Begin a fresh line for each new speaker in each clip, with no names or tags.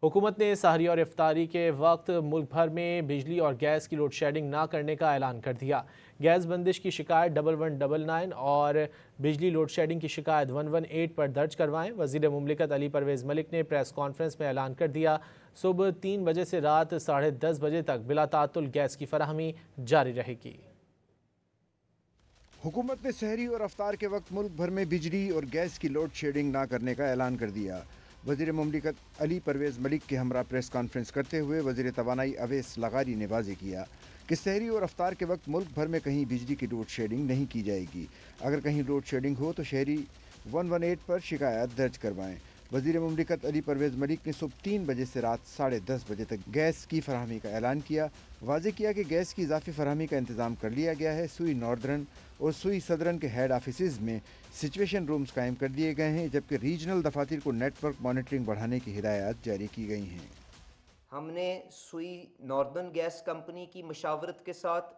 हुकूमत ने सहरी और इफ्तारी के वक्त मुल्क भर में बिजली और गैस की लोड शेडिंग ना करने का ऐलान कर दिया। गैस बंदिश की शिकायत 1199 और बिजली लोड शेडिंग की शिकायत 118 पर दर्ज करवाएं। वज़ीर मुमलिकत अली परवेज़ मलिक ने प्रेस कॉन्फ्रेंस में ऐलान कर दिया, सुबह 3 बजे से रात 10:30 बजे तक बिला तातुल गैस की फराहमी जारी रहेगी।
हुकूमत ने सहरी और अफ्तार के वक्त मुल्क भर में बिजली और गैस की लोड शेडिंग ना करने का ऐलान कर दिया। वज़ीर मुमलिकत अली परवेज़ मलिक के हमरा प्रेस कॉन्फ्रेंस करते हुए वज़ीर तवानाई अवैस लगारी ने वाज़ेह किया कि सहरी और अफ्तार के वक्त मुल्क भर में कहीं बिजली की लोड शेडिंग नहीं की जाएगी। अगर कहीं लोड शेडिंग हो तो शहरी 118 पर शिकायत दर्ज करवाएं। वज़ीर मुमलिकत अली परवेज़ मलिक ने सुबह 3 बजे से रात 10:30 बजे तक गैस की फराहमी का ऐलान किया। वाज़ेह किया कि गैस की इजाफी फराहमी का इंतज़ाम कर लिया गया है। सुई नॉर्दर्न और सुई सदरन के हेड ऑफिस में सिचुएशन रूम्स कायम कर दिए गए हैं, जबकि रीजनल दफातर को नेटवर्क मॉनिटरिंग बढ़ाने की हिदायत जारी की गई हैं।
हमने सुई नॉर्दर्न गैस कंपनी की मशावरत के साथ,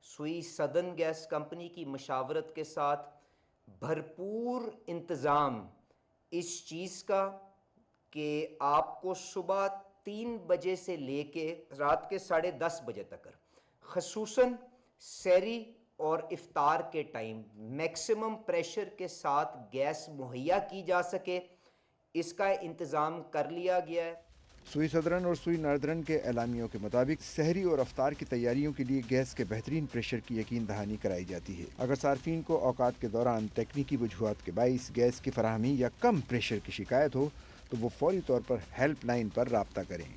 सुई सदर्न गैस कंपनी की मशावरत के साथ भरपूर इंतज़ाम इस चीज़ का कि आपको सुबह 3 बजे से लेके रात के 10:30 बजे तक ख़ुसूसन सहरी और इफ्तार के टाइम मैक्सिमम प्रेशर के साथ गैस मुहैया की जा सके, इसका इंतज़ाम कर लिया गया है।
सुई सदरन और सुई नार्दरन के एलामियों के मुताबिक सहरी और अफ्तार की तैयारियों के लिए गैस के बेहतरीन प्रेशर की यकीन दहानी कराई जाती है। अगर सार्फिन को औकात के दौरान तकनीकी वजूहात के बाइस गैस की फराहमी या कम प्रेशर की शिकायत हो तो वो फौरी तौर पर हेल्प लाइन पर राब्ता करें।